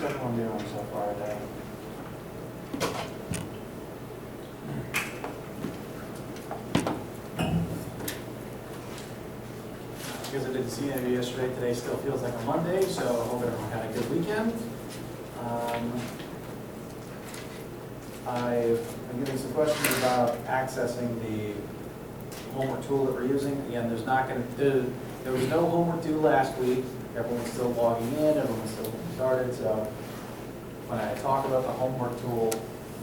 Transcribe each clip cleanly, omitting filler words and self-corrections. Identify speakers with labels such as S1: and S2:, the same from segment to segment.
S1: everyone doing so far today? Because I didn't see any of you yesterday, today still feels like a Monday, so I hope everyone had a good weekend. I've been getting some questions about accessing the homework tool that we're using. Again, there was no homework due last week. Everyone's still logging in, everyone's still getting started, so when I talk about the homework tool,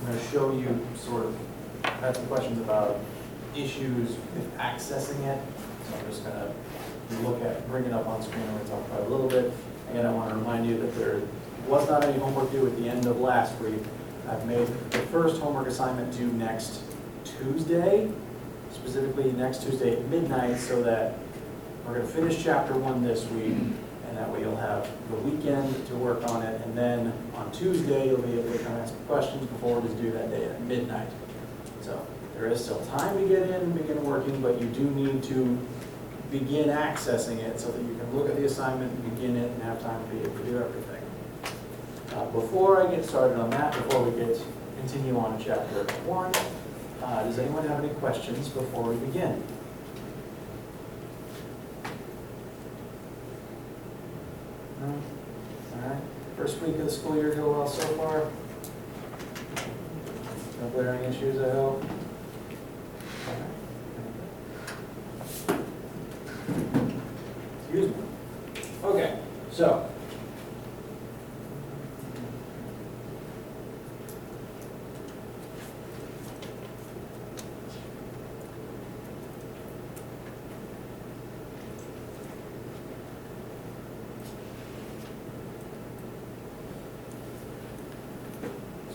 S1: I'm going to show you sort of, I've had some questions about issues with accessing it, so I'm just going to bring it up on screen and we're going to talk about it a little bit. Again, I want to remind you that there was not any homework due at the end of last week. I've made the first homework assignment due next Tuesday, specifically next Tuesday at midnight, so that we're going to finish chapter 1 this week, and that way you'll have the weekend to work on it, and then on Tuesday you'll be able to come ask questions before it is due that day at midnight. So there is still time to get in and begin working, but you do need to begin accessing it so that you can look at the assignment and begin it and have time to be able to do everything. Before I get started on that, before we continue on to chapter 1, does anyone have any questions before we begin? No? All right. First week of the school year go well so far? No glaring issues, I hope? Excuse me. Okay, so.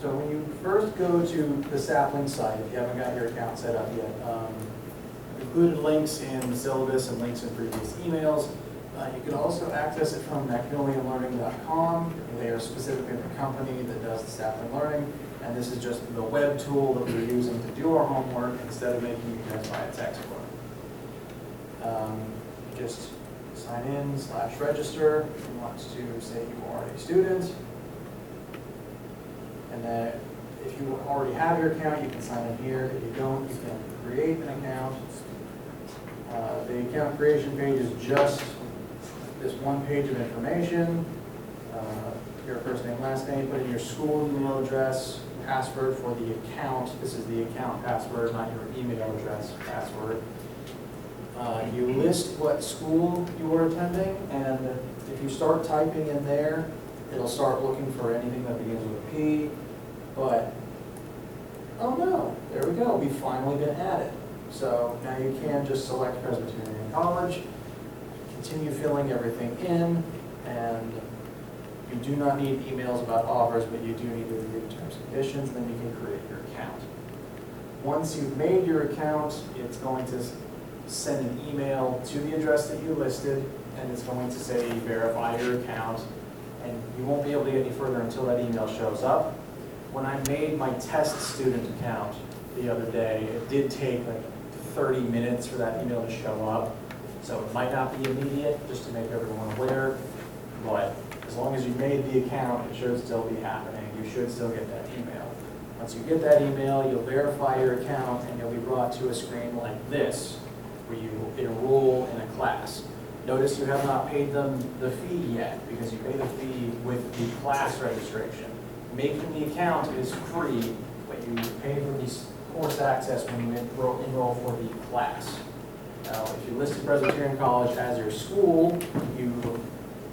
S1: So when you first go to the Sapling site, if you haven't got your account set up yet, included links in the syllabus and links in previous emails. You can also access it from magnolialearning.com. They are specifically the company that does the Sapling Learning, and this is just the web tool that we're using to do our homework instead of making you guys buy a textbook. Just sign in /register. You want to say you are a student. And then if you already have your account, you can sign in here. If you don't, you can create an account. The account creation page is just this one page of information. Your first name, last name, put in your school email address, password for the account. This is the account password, not your email address password. You list what school you are attending, and if you start typing in there, it'll start looking for anything that begins with a P, but, oh no, there we go, we've finally been added. So now you can just select Presbyterian College, continue filling everything in, and you do not need emails about offers, but you do need to review the terms and conditions, then you can create your account. Once you've made your account, it's going to send an email to the address that you listed, and it's going to say verify your account. And you won't be able to get any further until that email shows up. When I made my test student account the other day, it did take like 30 minutes for that email to show up. So it might not be immediate, just to make everyone aware. But as long as you made the account, it should still be happening. You should still get that email. Once you get that email, you'll verify your account and you'll be brought to a screen like this, where you enroll in a class. Notice you have not paid them the fee yet, because you pay the fee with the class registration. Making the account is free, but you pay for the course access when you enroll for the class. Now, if you listed Presbyterian College as your school,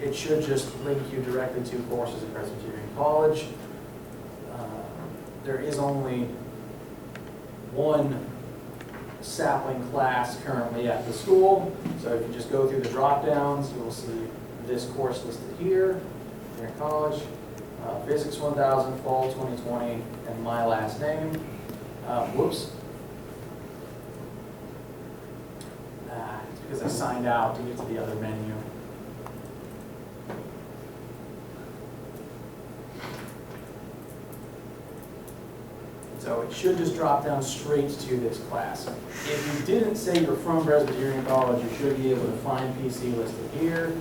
S1: it should just link you directly to courses at Presbyterian College. There is only one Sapling class currently at the school. So if you just go through the drop downs, you will see this course listed here in college, Phys1000 Fall 2020, and my last name. Whoops. It's because I signed out to get to the other menu. So it should just drop down straight to this class. If you didn't say you're from Presbyterian College, you should be able to find PC listed here.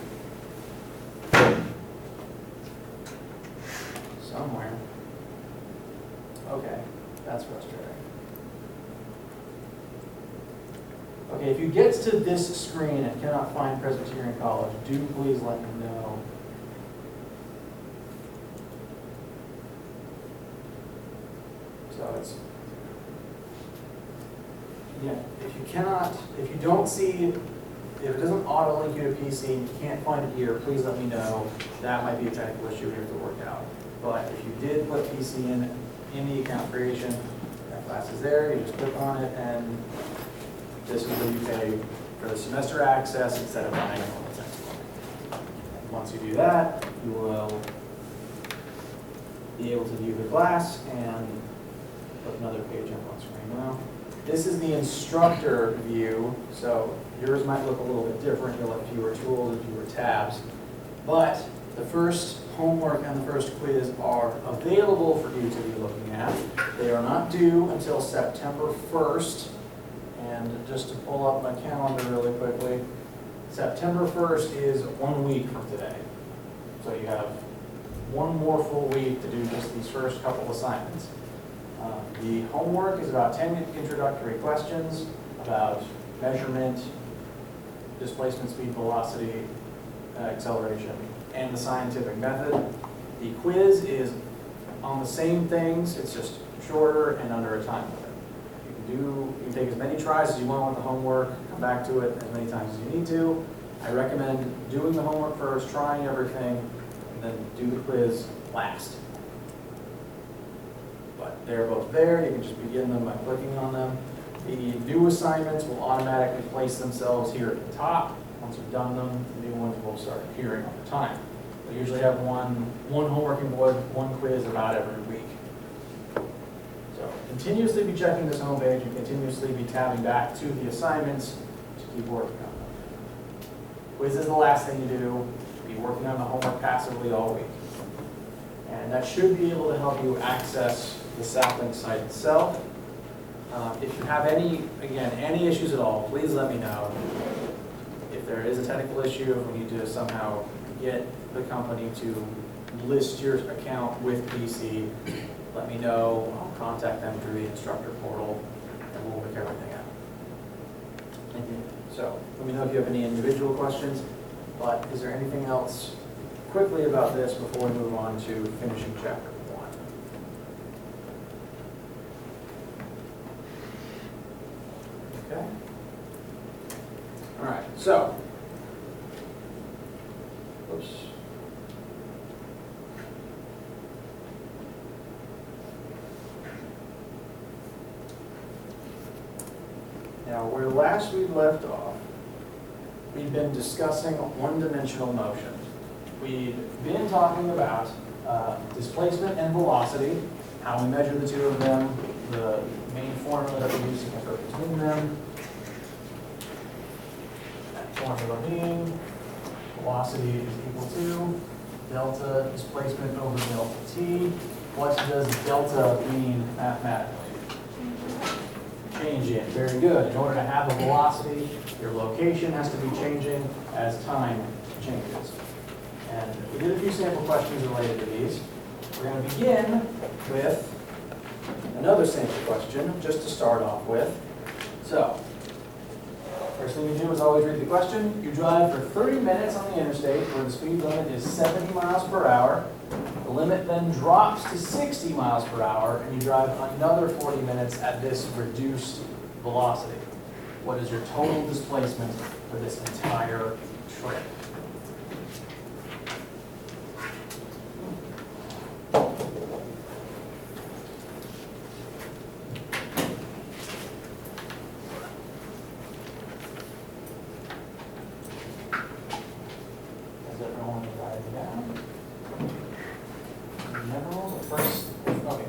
S1: Okay, if you get to this screen and cannot find Presbyterian College, do please let me know. So it's, yeah, if you don't see, if it doesn't auto-link you to PC and you can't find it here, please let me know. That might be a technical issue we have to work out. But if you did put PC in the account creation, that class is there, you just click on it, and this is where you pay for the semester access instead of buying a normal textbook. Once you do that, you will be able to view the class and put another page up on screen now. This is the instructor view, so yours might look a little bit different. You'll have fewer tools and fewer tabs. But the first homework and the first quiz are available for you to be looking at. They are not due until September 1st. And just to pull up my calendar really quickly, September 1st is 1 week from today. So you have one more full week to do just these first couple assignments. The homework is about 10 introductory questions about measurement, displacement, speed, velocity, acceleration, and the scientific method. The quiz is on the same things, it's just shorter and under a time limit. You can take as many tries as you want with the homework, come back to it as many times as you need to. I recommend doing the homework first, trying everything, and then do the quiz last. But they're both there, you can just begin them by clicking on them. The new assignments will automatically place themselves here at the top. Once you've done them, the new ones will start appearing over time. We usually have one homework and one quiz about every week. So continuously be checking this homepage and continuously be tabbing back to the assignments to keep working on them. Quiz is the last thing you do. Be working on the homework passively all week. And that should be able to help you access the South-Link site itself. If you have any issues at all, please let me know. If there is a technical issue, if we need to somehow get the company to list your account with PC, let me know. I'll contact them through the instructor portal, and we'll work everything out. So let me know if you have any individual questions, but is there anything else quickly about this before we move on to finishing chapter 1? Okay. All right, so, oops. Now, where last we left off, we've been discussing one-dimensional motion. We've been talking about displacement and velocity, how we measure the two of them, the main formula that we use to compare between them. That formula being velocity is equal to delta displacement over delta t. What does delta mean mathematically? Change in. Very good. In order to have a velocity, your location has to be changing as time changes. And we did a few sample questions related to these. We're going to begin with another sample question, just to start off with. So, first thing you do is always read the question. You drive for 30 minutes on the interstate where the speed limit is 70 miles per hour. The limit then drops to 60 miles per hour, and you drive another 40 minutes at this reduced velocity. What is your total displacement for this entire trip?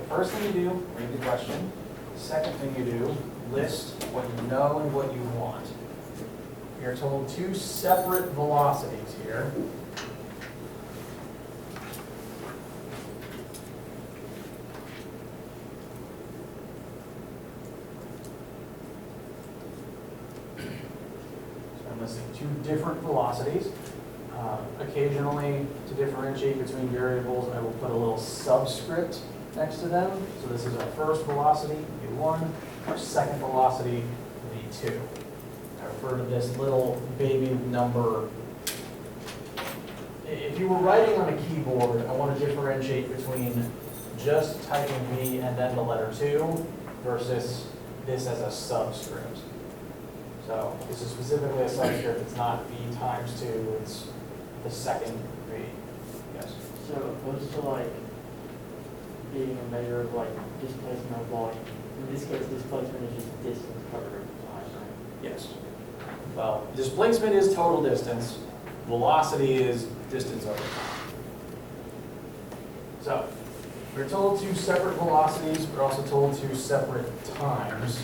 S1: First thing you do, read the question. Second thing you do, list what you know and what you want. You're told two separate velocities here. So I'm listing two different velocities. Occasionally, to differentiate between variables, I will put a little subscript next to them. So this is our first velocity, V1, our second velocity, V2. I refer to this little baby number. If you were writing on a keyboard, I want to differentiate between just typing V and then the letter 2 versus this as a subscript. So this is specifically a subscript. It's not V times 2. It's the second V. Yes.
S2: So opposed to like being a measure of like displacement of volume, in this case displacement is just distance covered over time, right?
S1: Yes. Well, displacement is total distance. Velocity is distance over time. So we're told 2 separate velocities. We're also told 2 separate times.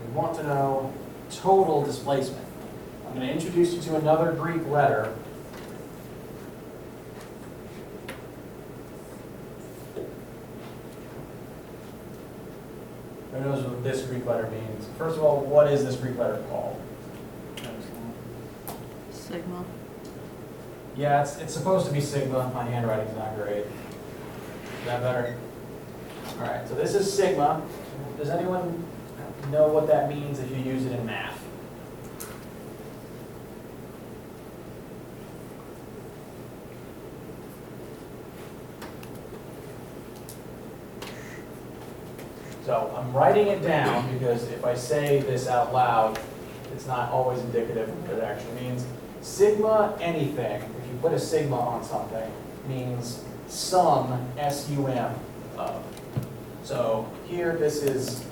S1: We want to know total displacement. I'm going to introduce you to another Greek letter. Who knows what this Greek letter means? First of all, what is this Greek letter called?
S3: Sigma.
S1: Yeah, it's supposed to be sigma. My handwriting's not great. Is that better? All right, so this is sigma. Does anyone know what that means if you use it in math? So I'm writing it down because if I say this out loud, it's not always indicative of what it actually means. Sigma anything, if you put a sigma on something, means sum, S-U-M, of. So here this is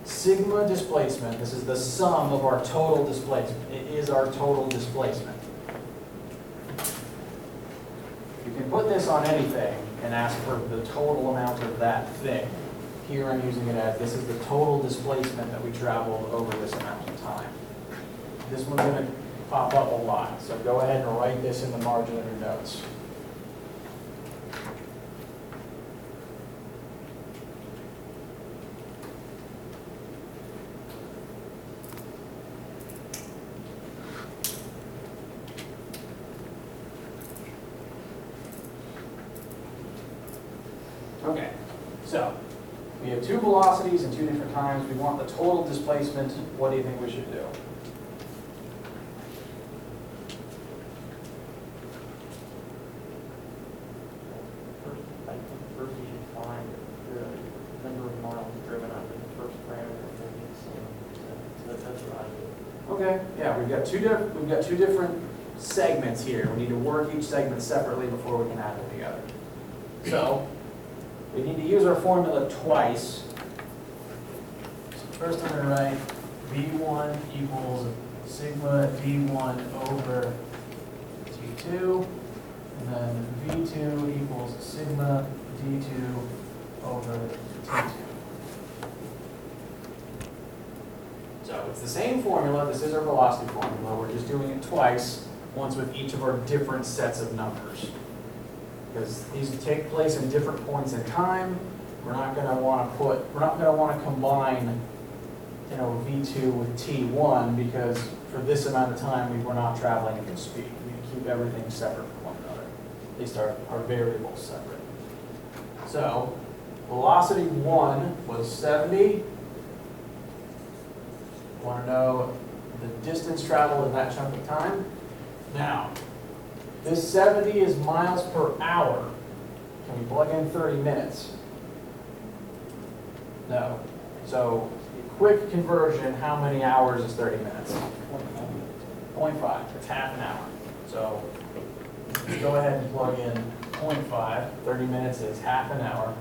S1: sigma displacement. This is the sum of our total displacement. It is our total displacement. You can put this on anything and ask for the total amount of that thing. Here I'm using it as this is the total displacement that we traveled over this amount of time. This one's going to pop up a lot, so go ahead and write this in the margin of your notes. Okay, so we have 2 velocities and 2 different times. We want the total displacement. What do you think we should do?
S2: First you should find the number of miles driven up in the first parameter, so that's what I do.
S1: Okay, yeah, we've got two different segments here. We need to work each segment separately before we can add them together. So we need to use our formula twice. So first I'm going to write V1 equals sigma D1 over T2, and then V2 equals sigma D2 over T2. So it's the same formula. This is our velocity formula. We're just doing it twice, once with each of our different sets of numbers. Because these take place in different points in time. We're not going to want to combine, V2 with T1 because for this amount of time we're not traveling at this speed. We keep everything separate from one another. At least our variables separate. So velocity 1 was 70. Want to know the distance traveled in that chunk of time? Now, this 70 is miles per hour. Can we plug in 30 minutes? No. So, quick conversion, how many hours is 30 minutes? 0.5. It's half an hour. So, go ahead and plug in 0.5. 30 minutes is half an hour.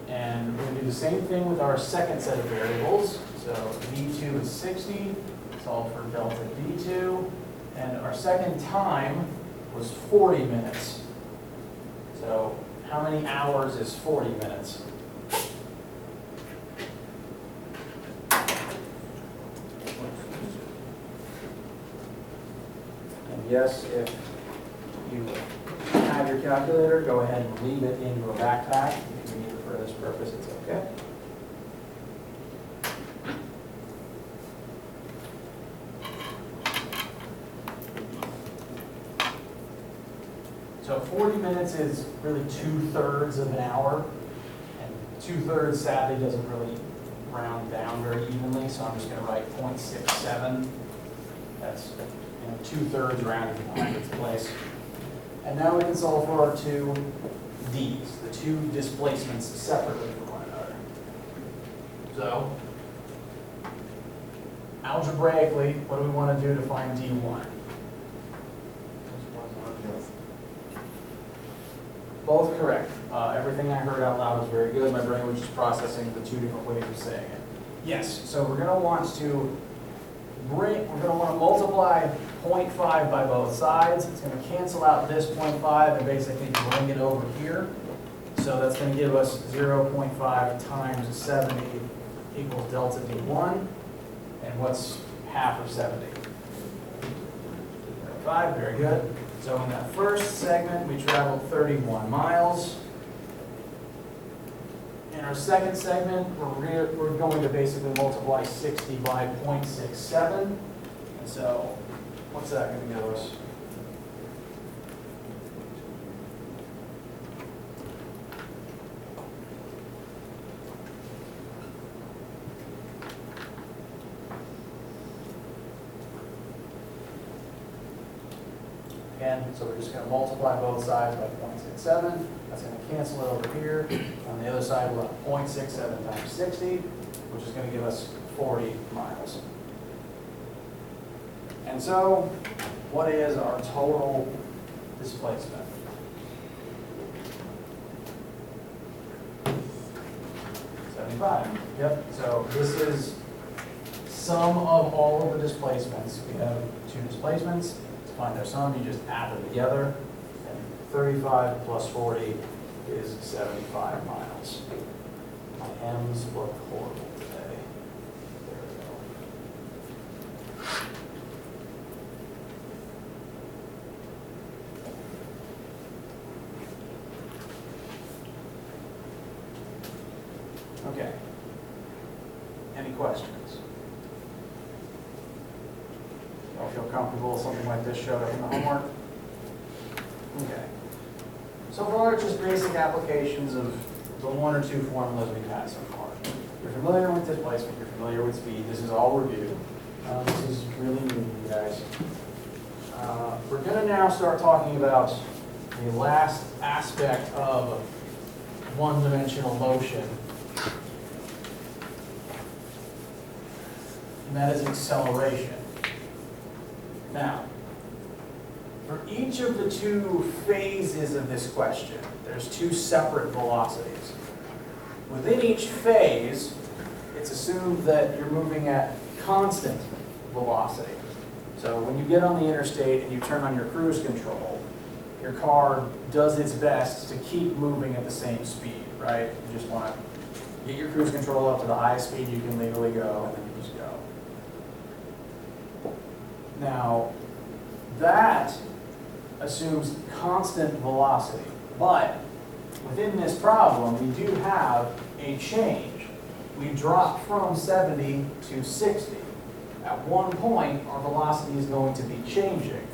S1: And we're going to do the same thing with our second set of variables. So, V2 is 60. Solve for delta V2. And our second time was 40 minutes. So how many hours is 40 minutes? And yes, if you have your calculator, go ahead and leave it in your backpack. If you need it for this purpose, it's okay. So 40 minutes is really 2/3 of an hour,
S3: 2/3 sadly doesn't really round down very evenly, so I'm just gonna write 0.67. That's, 2/3 rounded to the 100th place. And now we can solve for our two Ds, the two displacements separately from one another. So, algebraically, what do we want to do to find D1? Both correct. Everything I heard out loud was very good. My brain was just processing the two different ways of saying it. Yes, so we're going to want to multiply 0.5 by both sides. It's going to cancel out this 0.5 and basically bring it over here. So that's going to give us 0.5 times 70 equals delta D1. And what's half of 70? 5, very good. So in that first segment, we traveled 31 miles. In our second segment, we're going to basically multiply 60 by 0.67. And so, what's that going to give us? Again, so we're just going to multiply both sides by 0.67. That's going to cancel it over here. On the other side, we'll have 0.67 times 60, which is going to give us 40 miles. And so, what is our total displacement? Yep. So this is sum of all of the displacements. We have two displacements. To find their sum, you just add them together. And 35 plus 40 is 75 miles. My M's look horrible today. There we go. Okay. Any questions? Y'all feel comfortable with something like this showed up in the homework? Okay. So far, just basic applications of the one or two formulas we've had so far. You're familiar with displacement, you're familiar with speed, this is all review. This is really new, you guys. We're going to now start talking about the last aspect of one-dimensional motion, and that is acceleration. Now, for each of the two phases of this question, there's two separate velocities. Within each phase, it's assumed that you're moving at constant velocity. So when you get on the interstate and you turn on your cruise control, your car does its best to keep moving at the same speed, right? You just want to get your cruise control up to the highest speed you can legally go, and then you just go. Now, that assumes constant velocity, but within this problem, we do have a change. We drop from 70 to 60. At one point, our velocity is going to be changing.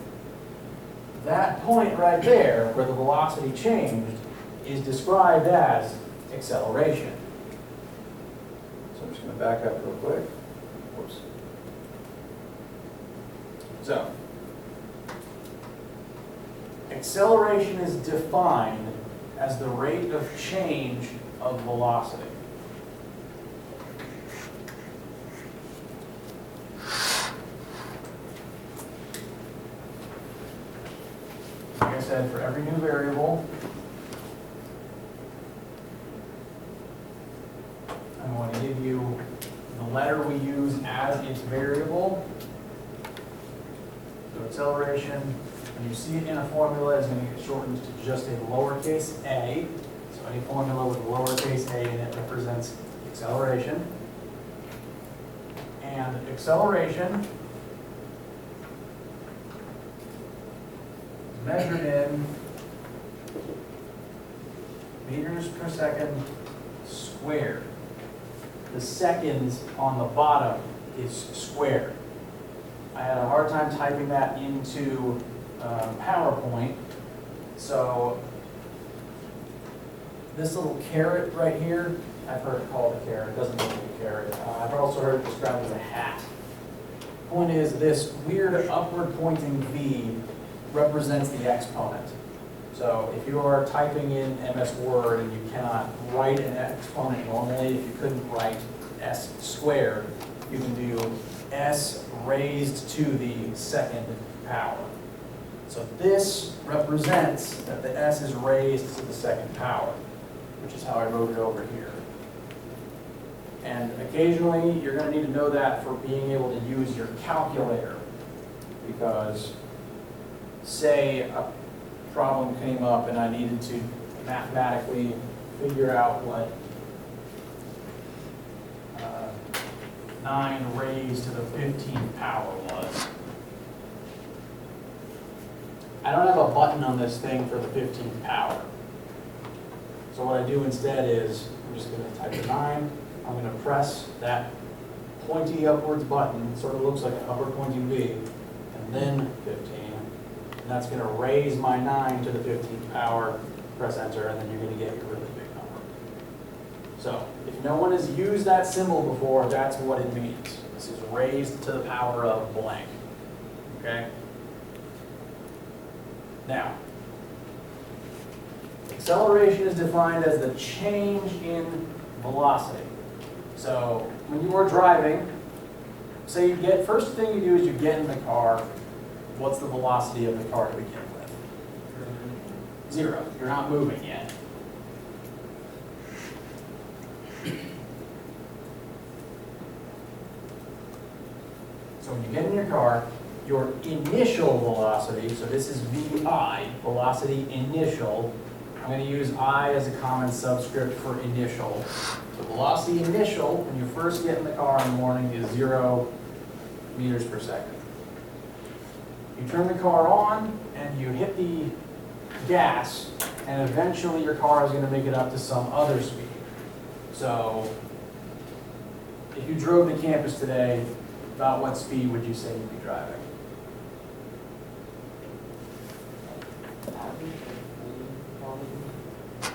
S3: That point right there, where the velocity changed, is described as acceleration. So I'm just going to back up real quick. Whoops. So, acceleration is defined as the rate of change of velocity. Like I said, for every new variable, I'm going to give you the letter we use as its variable. So acceleration, when you see it in a formula, is going to get shortened to just a lowercase a. So any formula with lowercase a in it represents acceleration. And acceleration is measured in meters per second squared. The seconds on the bottom is squared. I had a hard time typing that into PowerPoint, so this little caret right here I've heard it called a carrot, it doesn't look like a carrot. I've also heard it described as a hat. Point is, this weird upward pointing V represents the exponent. So if you are typing in MS Word and you cannot write an exponent normally, if you couldn't write S squared, you can do S raised to the second power. So this represents that the S is raised to the second power, which is how I wrote it over here. And occasionally, you're going to need to know that for being able to use your calculator. Because say a problem came up and I needed to mathematically figure out what 9 raised to the 15th power was. I don't have a button on this thing for the 15th power. So what I do instead is, I'm just going to type a 9, I'm going to press that pointy upwards button, sort of looks like an upward pointing V, and then 15. And that's going to raise my 9 to the 15th power, press enter, and then you're going to get your really big number. So if no one has used that symbol before, that's what it means. This is raised to the power of blank. Okay? Now, acceleration is defined as the change in velocity. So when you are driving, say first thing you do is you get in the car. What's the velocity of the car to begin with? 0. You're not moving yet. So when you get in your car, your initial velocity, so this is VI, velocity initial. I'm going to use I as a common subscript for initial. The velocity initial, when you first get in the car in the morning, is 0 meters per second. You turn the car on and you hit the gas, and eventually your car is going to make it up to some other speed. So if you drove to campus today, about what speed would you say you'd be driving?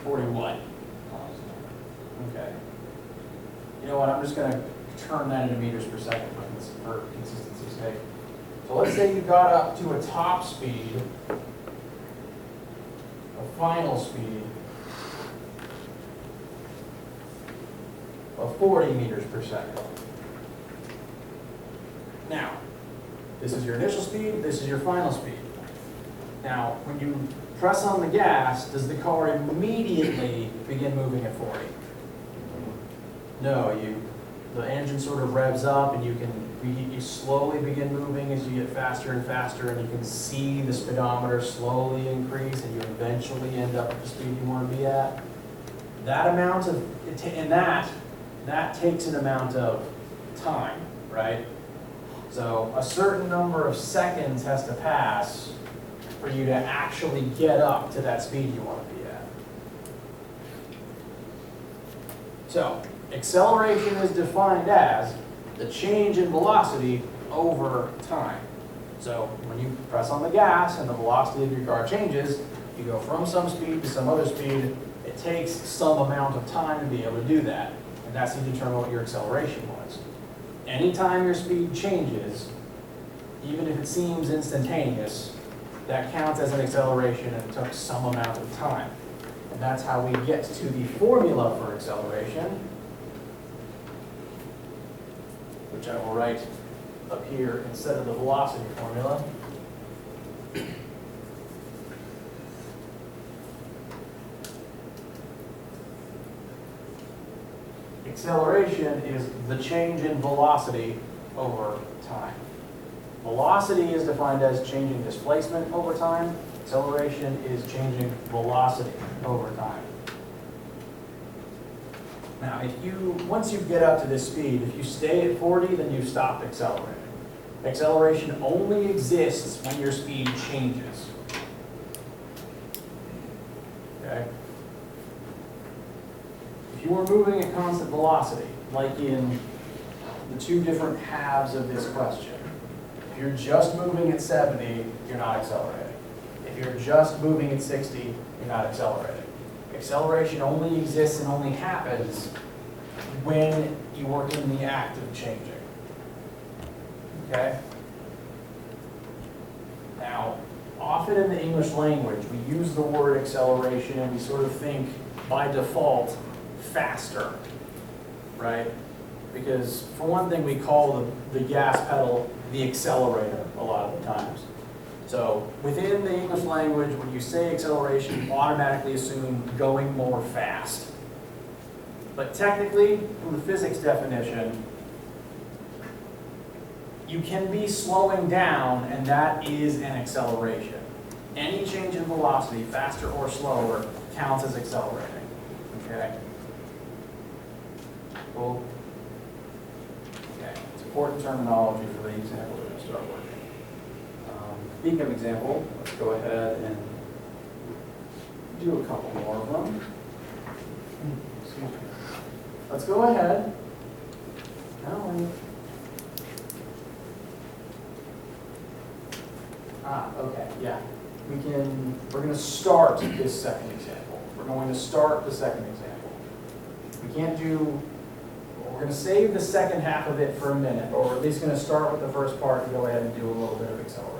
S3: 40 what? Okay. You know what, I'm just going to turn that into meters per second for consistency's sake. So let's say you got up to a top speed, a final speed of 40 meters per second. Now, this is your initial speed, this is your final speed. Now, when you press on the gas, does the car immediately begin moving at 40? No, the engine sort of revs up and you slowly begin moving as you get faster and faster, and you can see the speedometer slowly increase and you eventually end up at the speed you want to be at. That amount of, and that takes an amount of time, right? So a certain number of seconds has to pass for you to actually get up to that speed you want to be at. So acceleration is defined as the change in velocity over time. So when you press on the gas and the velocity of your car changes, you go from some speed to some other speed. It takes some amount of time to be able to do that. And that's to determine what your acceleration was. Anytime your speed changes, even if it seems instantaneous, that counts as an acceleration and it took some amount of time. And that's how we get to the formula for acceleration, which I will write up here instead of the velocity formula. Acceleration is the change in velocity over time. Velocity is defined as changing displacement over time. Acceleration is changing velocity over time. Now, once you get up to this speed, if you stay at 40, then you've stopped accelerating. Acceleration only exists when your speed changes. Okay? If you are moving at constant velocity, like in the two different halves of this question, if you're just moving at 70, you're not accelerating. If you're just moving at 60, you're not accelerating. Acceleration only exists and only happens when you are in the act of changing. Okay? Now, often in the English language, we use the word acceleration and we sort of think by default faster, right? Because for one thing, we call the gas pedal the accelerator a lot of the times. So within the English language, when you say acceleration, you automatically assume going more fast. But technically, from the physics definition, you can be slowing down, and that is an acceleration. Any change in velocity, faster or slower, counts as accelerating. Okay? Cool? Okay, it's important terminology for the example we're going to start working.
S1: Speaking of example, let's go ahead and do a couple more of them. Excuse me. Let's go ahead. Okay, yeah. We're going to start this second example. We're going to start the second example. We can't do, we're going to save the second half of it for a minute, or we're at least going to start with the first part and go ahead and do a little bit of accelerating.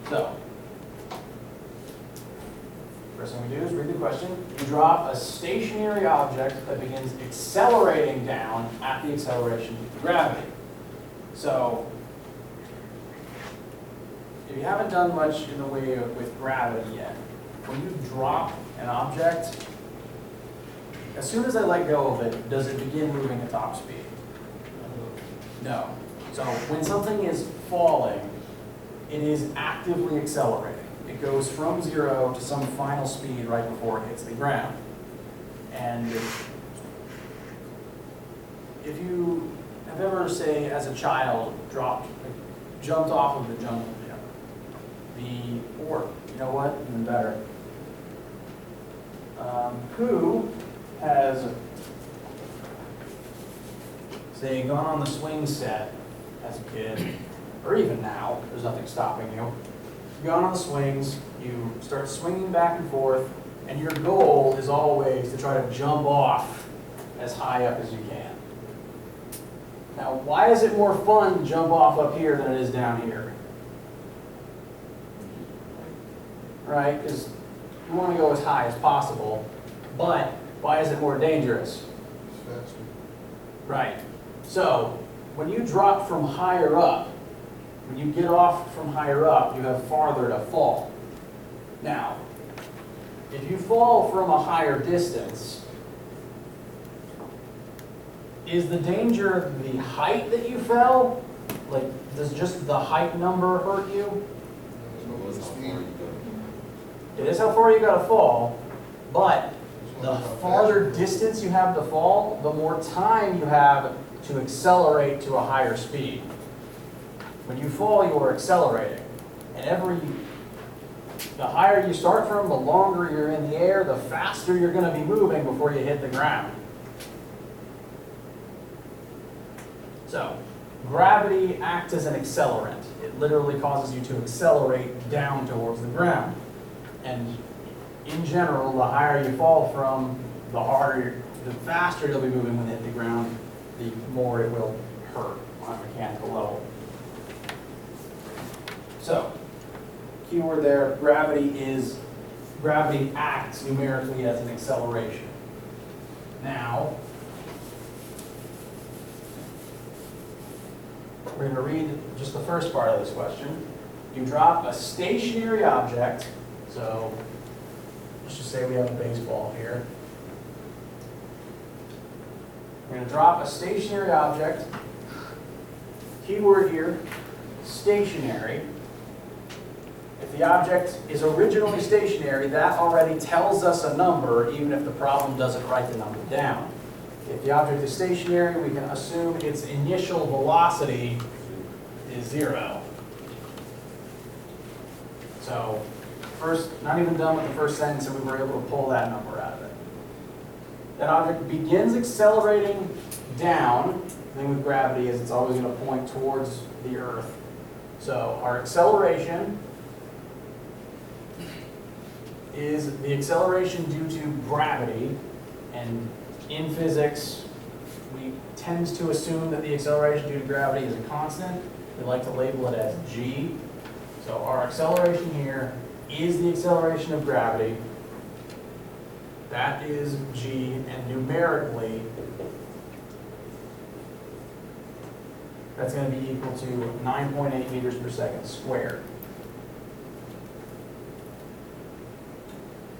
S1: So, first thing we do is read the question. You drop a stationary object that begins accelerating down at the acceleration of gravity. So, if you haven't done much in the way of with gravity yet, when you drop an object, as soon as I let go of it, does it begin moving at top speed? No. So when something is falling, it is actively accelerating. It goes from 0 to some final speed right before it hits the ground. And if you have ever, say, as a child, jumped off of the jungle gym, or, you know what, even better, who has, say, gone on the swing set as a kid, or even now, there's nothing stopping you. You've gone on the swings, you start swinging back and forth, and your goal is always to try to jump off as high up as you can. Now, why is it more fun to jump off up here than it is down here? Right? Because you want to go as high as possible, but why is it more dangerous?
S4: It's faster.
S1: Right. So, when you drop from higher up, when you get off from higher up, you have farther to fall. Now, if you fall from a higher distance, is the danger the height that you fell? Like, does just the height number hurt you? It is how far you got to fall, but the farther distance you have to fall, the more time you have to accelerate to a higher speed. When you fall, you are accelerating. And the higher you start from, the longer you're in the air, the faster you're going to be moving before you hit the ground. So, gravity acts as an accelerant. It literally causes you to accelerate down towards the ground. And in general, the higher you fall from, the faster you'll be moving when you hit the ground, the more it will hurt on a mechanical level. So, keyword there, gravity acts numerically as an acceleration. Now, we're going to read just the first part of this question. You drop a stationary object, so let's just say we have a baseball here. We're going to drop a stationary object. Keyword here, stationary. If the object is originally stationary, that already tells us a number, even if the problem doesn't write the number down. If the object is stationary, we can assume its initial velocity is 0. So, first, not even done with the first sentence, and we were able to pull that number out of it. That object begins accelerating down. The thing with gravity is it's always going to point towards the Earth. So our acceleration is the acceleration due to gravity. And in physics,
S3: we tend to assume that the acceleration due to gravity is a constant. We like to label it as g. So our acceleration here is the acceleration of gravity. That is g, and numerically, that's going to be equal to 9.8 meters per second squared.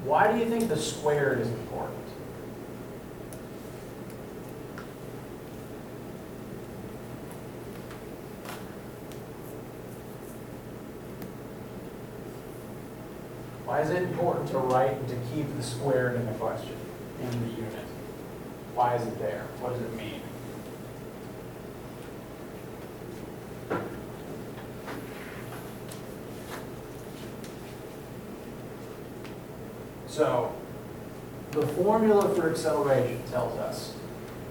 S3: Why do you think the squared is important? Why is it important to write and to keep the squared in the question, in the unit? Why is it there? What does it mean? So, the formula for acceleration tells us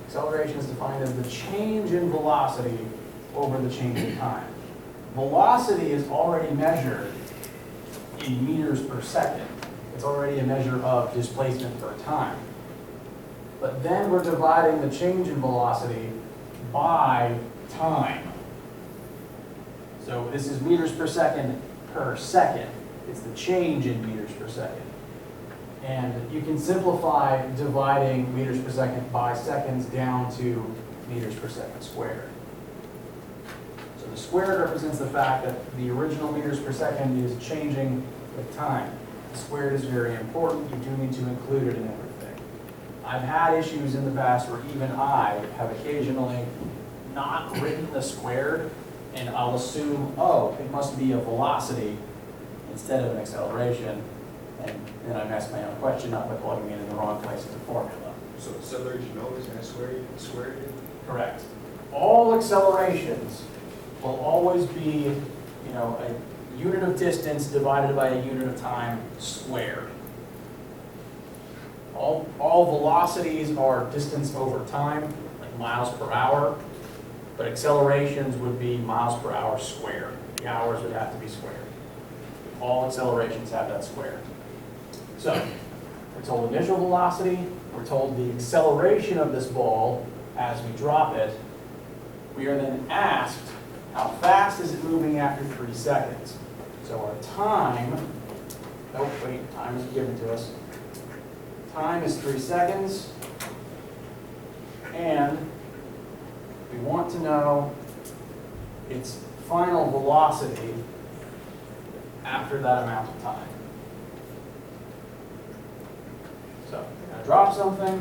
S3: acceleration is defined as the change in velocity over the change in time. Velocity is already measured in meters per second. It's already a measure of displacement per time. But then we're dividing the change in velocity by time. So this is meters per second. It's the change in meters per second. And you can simplify dividing meters per second by seconds down to meters per second squared. So the squared represents the fact that the original meters per second is changing with time. The squared is very important. You do need to include it in everything. I've had issues in the past where even I have occasionally not written the squared, and I'll assume, oh, it must be a velocity instead of an acceleration, and then I mess my own question up by plugging it in the wrong place in the formula.
S4: So acceleration always has squared in?
S3: Correct. All accelerations will always be, a unit of distance divided by a unit of time squared. All velocities are distance over time, like miles per hour, but accelerations would be miles per hour squared. The hours would have to be squared. All accelerations have that squared. So, we're told initial velocity, we're told the acceleration of this ball as we drop it. We are then asked, how fast is it moving after 3 seconds? So our time, time is given to us. Time is 3 seconds, and we want to know its final velocity after that amount of time. So we're going to drop something,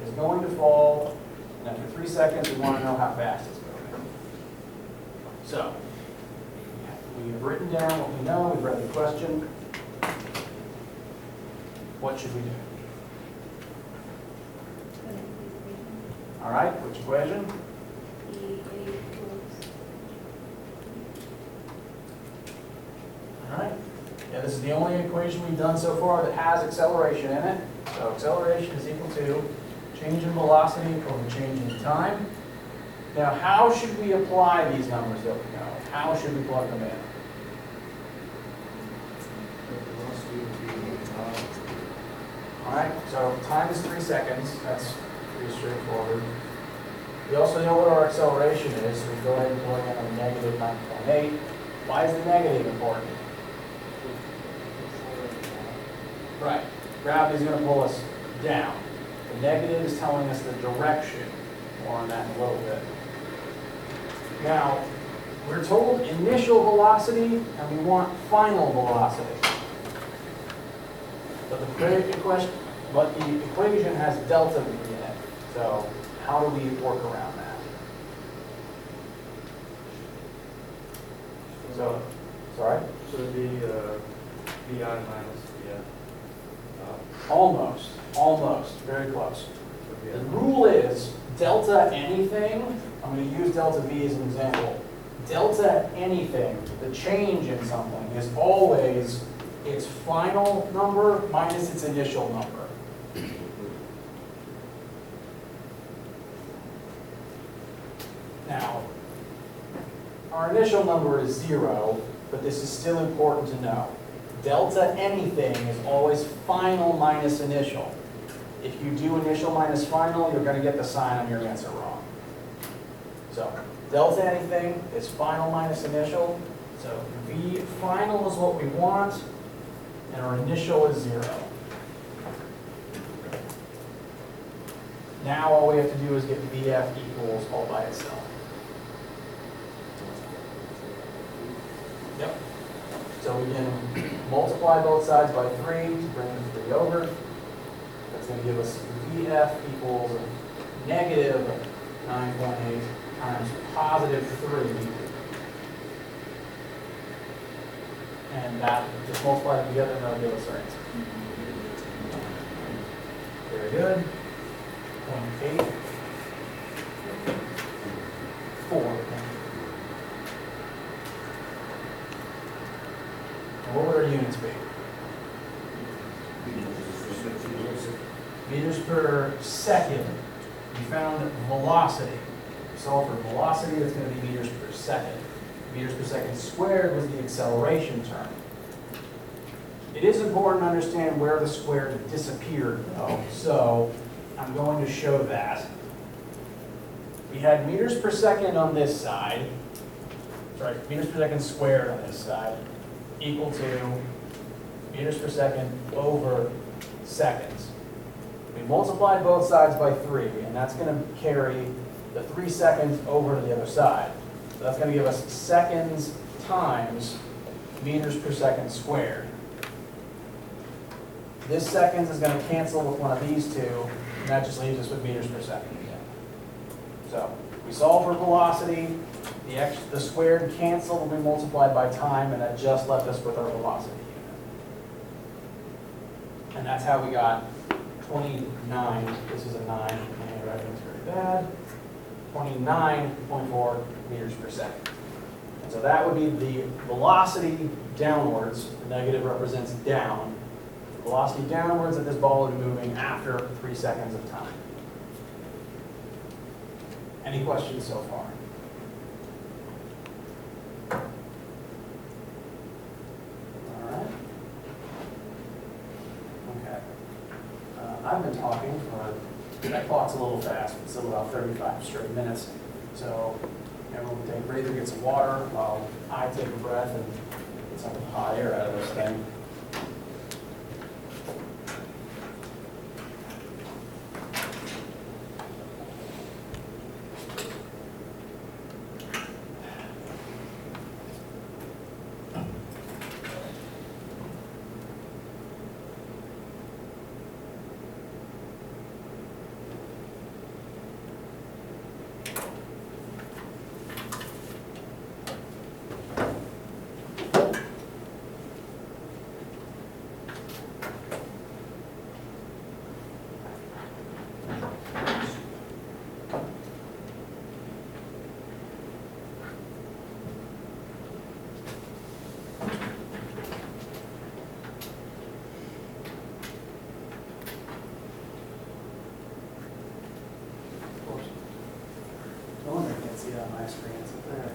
S3: it is going to fall, and after 3 seconds we want to know how fast it's moving. So we've written down what we know, we've read the question. What should we do? All right, which equation? All right. Yeah, this is the only equation we've done so far that has acceleration in it. So acceleration is equal to change in velocity over change in time. Now, how should we apply these numbers that we know? How should we plug them in? All right, so time is 3 seconds. That's pretty straightforward. We also know what our acceleration is, so we go ahead and plug in a negative 9.8. Why is the negative important? Right, gravity is going to pull us down. The negative is telling us the direction. More on that in a little bit. Now, we're told initial velocity, and we want final velocity. But the equation has delta v in it. So how do we work around that? So, sorry?
S4: So it'd be VI minus
S3: Almost, very close. The rule is delta anything, I'm going to use delta v as an example. Delta anything, the change in something, is always its final number minus its initial number. Now, our initial number is 0, but this is still important to know. Delta anything is always final minus initial. If you do initial minus final, you're going to get the sign on your answer wrong. So delta anything is final minus initial. So V final is what we want, and our initial is 0. Now all we have to do is get VF equals all by itself. Yep. So we can multiply both sides by 3 to bring the 3 over. That's going to give us VF equals negative 9.8 times positive 3. And that, just multiply them together, and that'll give us our answer. Very good. 0.8. 4. And what would our units be? Meters per second. We found velocity. We solved for velocity, that's going to be meters per second. Meters per second squared was the acceleration term. It is important to understand where the square disappeared, though, so I'm going to show that. We had meters per second on this side, sorry, meters per second squared on this side, equal to meters per second over seconds. We multiplied both sides by 3, and that's going to carry the 3 seconds over to the other side. So that's going to give us seconds times meters per second squared. This seconds is going to cancel with one of these two, and that just leaves us with meters per second again. So we solve for velocity, the squared canceled when we multiplied by time, and that just left us with our velocity unit. And that's how we got 29, this is a 9, my handwriting is very bad, 29.4 meters per second. And so that would be the velocity downwards, the negative represents down. The velocity downwards that this ball would be moving after 3 seconds of time. Any questions so far? All right. Okay. I've been talking for, that clock's a little fast, but still about 35 straight minutes. So everyone can take a breather, get some water, while I take a breath and get some hot air out of this thing. No wonder I can't see it on my screen, it's up there.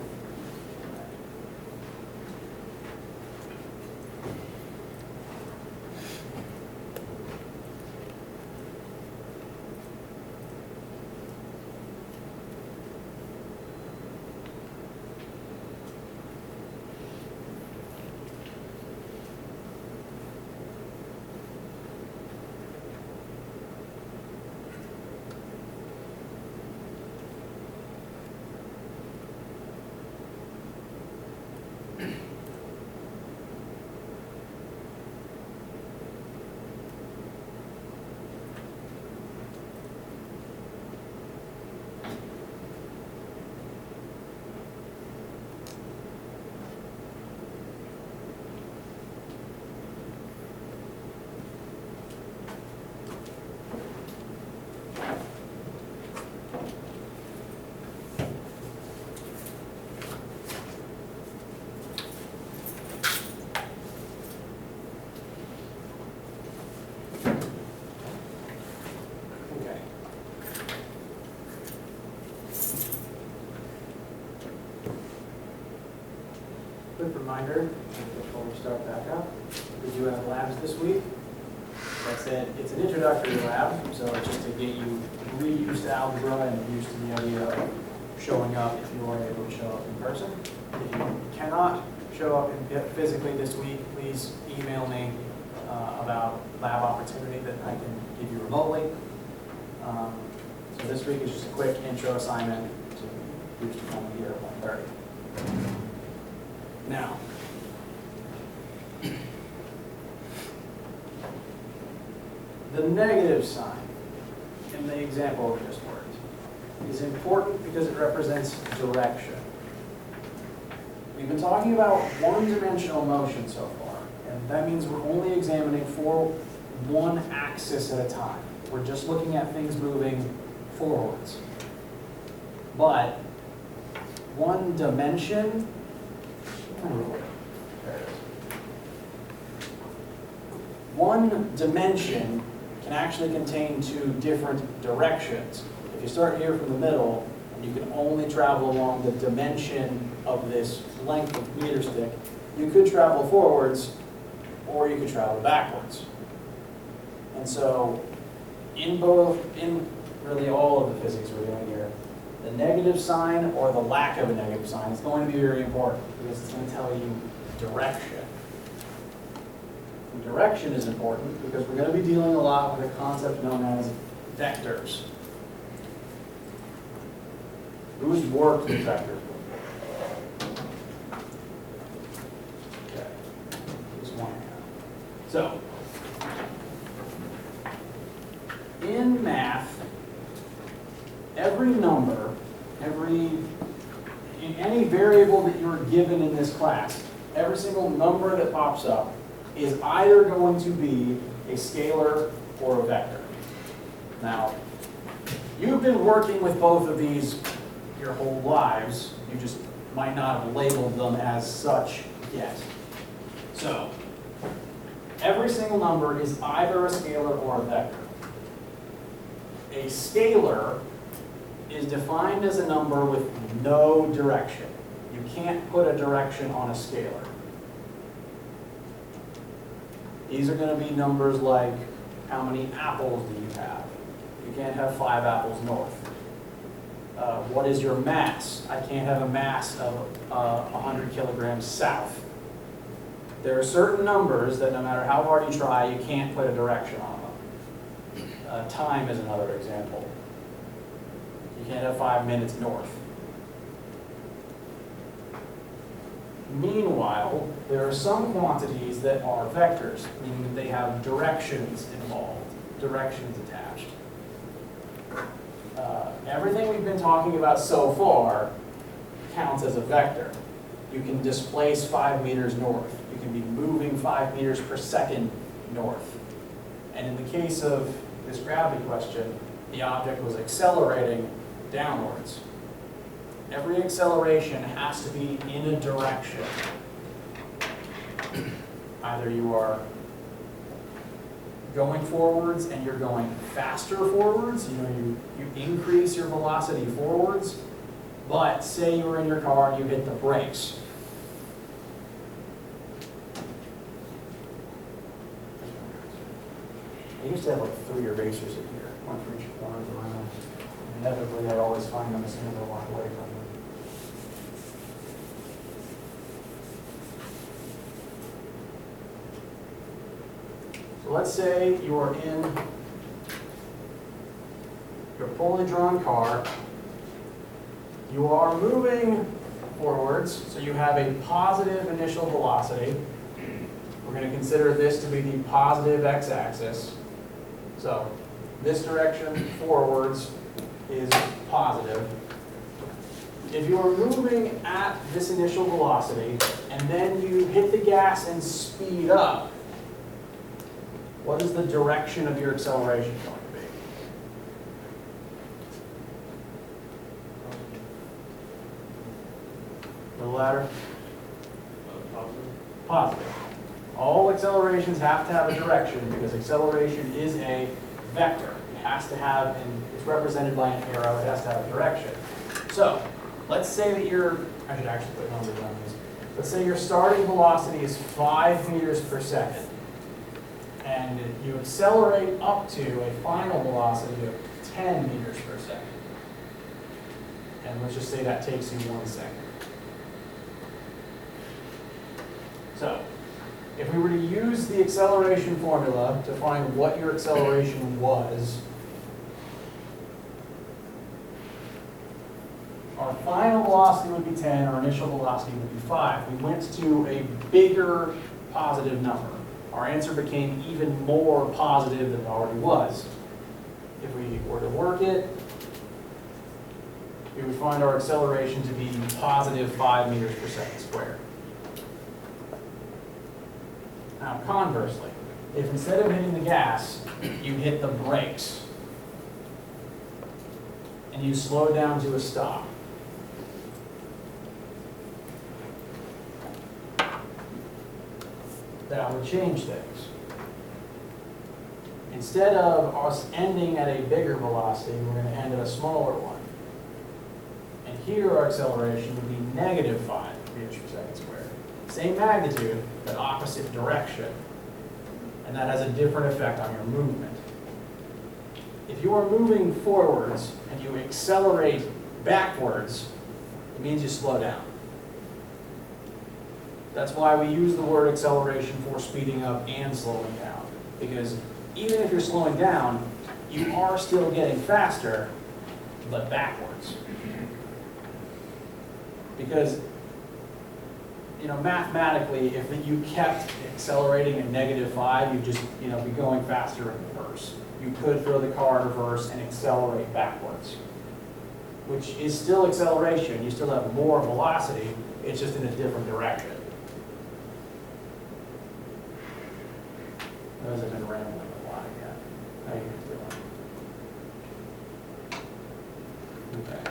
S3: Quick reminder, before we start back up, we do have labs this week. Like I said, it's an introductory lab, so it's just to get you reused to algebra and used to the idea of showing up if you are able to show up in person. If you cannot show up physically this week, please email me about lab opportunity that I can give you remotely. So this week is just a quick intro assignment to who's to come here at 1:30. Now, the negative sign in the example we just worked is important because it represents direction. We've been talking about one-dimensional motion so far, and that means we're only examining for one axis at a time. We're just looking at things moving forwards. But one dimension, one dimension can actually contain two different directions. If you start here from the middle, and you can only travel along the dimension of this length of meter stick, you could travel forwards, or you could travel backwards. And so, in really all of the physics we're doing here, the negative sign or the lack of a negative sign is going to be very important because it's going to tell you direction. And direction is important because we're going to be dealing a lot with a concept known as vectors. Who's worked with vectors before? Okay, just one hand. So, in math, every number, in any variable that you're given in this class, every single number that pops up is either going to be a scalar or a vector. Now, you've been working with both of these your whole lives, you just might not have labeled them as such yet. So, every single number is either a scalar or a vector. A scalar is defined as a number with no direction. You can't put a direction on a scalar. These are going to be numbers like, how many apples do you have? You can't have 5 apples north. What is your mass? I can't have a mass of 100 kilograms south. There are certain numbers that no matter how hard you try, you can't put a direction on them. Time is another example. You can't have 5 minutes north. Meanwhile, there are some quantities that are vectors, meaning that they have directions involved, directions attached. Everything we've been talking about so far counts as a vector. You can displace 5 meters north. You can be moving 5 meters per second north. And in the case of this gravity question, the object was accelerating downwards. Every acceleration has to be in a direction. Either you are going forwards and you're going faster forwards, you increase your velocity forwards, but say you were in your car and you hit the brakes. I used to have like 3 erasers in here, one for each corner of the room. Inevitably, I always find them as soon as I walk away from them. So let's say you are in your poorly drawn car. You are moving forwards, so you have a positive initial velocity. We're going to consider this to be the positive x-axis. So this direction forwards is positive. If you are moving at this initial velocity and then you hit the gas and speed up, what is the direction of your acceleration going to be? The ladder? Positive. All accelerations have to have a direction because acceleration is a vector. It has to have, and it's represented by an arrow, it has to have a direction. So, let's say that I should actually put numbers on these. Let's say your starting velocity is 5 meters per second. And you accelerate up to a final velocity of 10 meters per second. And let's just say that takes you 1 second. So, if we were to use the acceleration formula to find what your acceleration was, our final velocity would be 10, our initial velocity would be 5. We went to a bigger positive number. Our answer became even more positive than it already was. If we were to work it, we would find our acceleration to be positive 5 meters per second squared. Now, conversely, if instead of hitting the gas, you hit the brakes, and you slow down to a stop, that would change things. Instead of us ending at a bigger velocity, we're going to end at a smaller one. And here our acceleration would be negative 5 meters per second squared. Same magnitude, but opposite direction. And that has a different effect on your movement. If you are moving forwards and you accelerate backwards, it means you slow down. That's why we use the word acceleration for speeding up and slowing down. Because even if you're slowing down, you are still getting faster, but backwards. Because, mathematically, if you kept accelerating at negative 5, you'd just, be going faster in reverse. You could throw the car in reverse and accelerate backwards, which is still acceleration. You still have more velocity, it's just in a different direction. Those have been rambling a lot again. How you guys doing? Okay.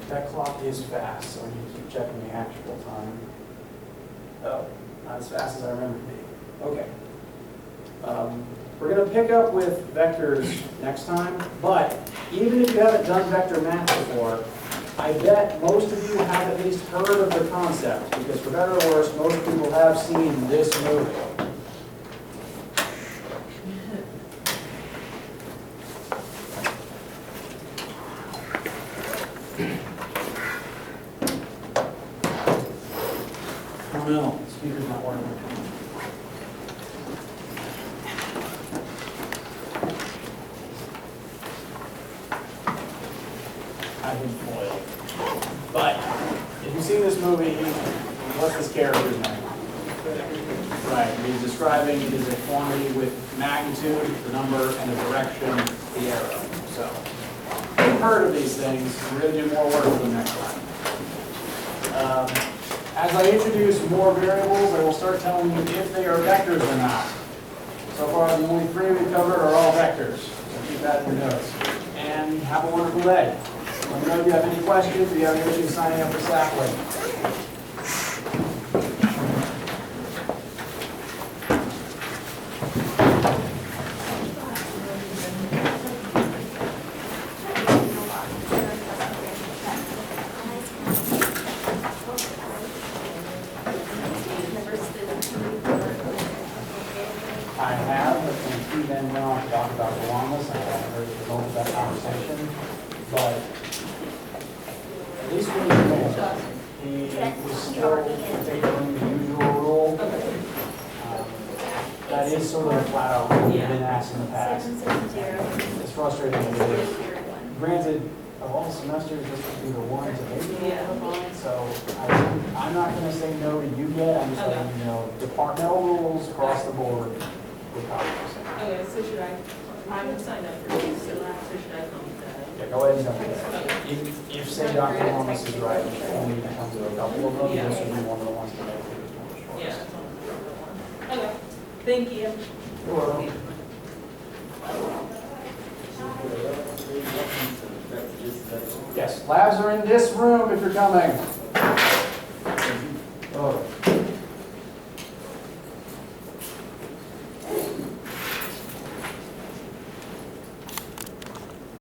S3: That clock is fast, so I need to keep checking the actual time. Oh, not as fast as I remember it being. Okay. We're going to pick up with vectors next time, but even if you haven't done vector math before, I bet most of you have at least heard of the concept, because for better or worse, most people have seen this movie. Oh no, the speaker's not working. I've been foiled. But if you've seen this movie, what's this character's name? Right, he's describing it as a quantity with magnitude, the number, and the direction, the arrow. So, you've heard of these things. We're going to do more work with them next time. As I introduce more variables, I will start telling you if they are vectors or not. So far, the only 3 we've covered are all vectors. So keep that in your notes. And have a wonderful day. Let me know if you have any questions, if you have any issues signing up for Sapling. I have, but when he then went on to talk about Columbus, I haven't heard the result of that conversation. But at least when he was still favoring the usual rule. That is sort of a flat out rule we've been asked in the past. It's frustrating. Granted, of all semesters, this would be the one to maybe so I'm not going to say no to you yet. I'm just letting you know departmental rules across the board with colleges.
S5: Okay, so should I haven't signed up for these, so should I come with that?
S3: Yeah, go ahead and jump in there. If say Dr. Thomas is right, you only need to come to a couple of them, this would be one of the ones to make it one of the shortest.
S5: Yeah, it's on the other one. Okay, thank you.
S3: You're welcome. Yes, labs are in this room if you're coming.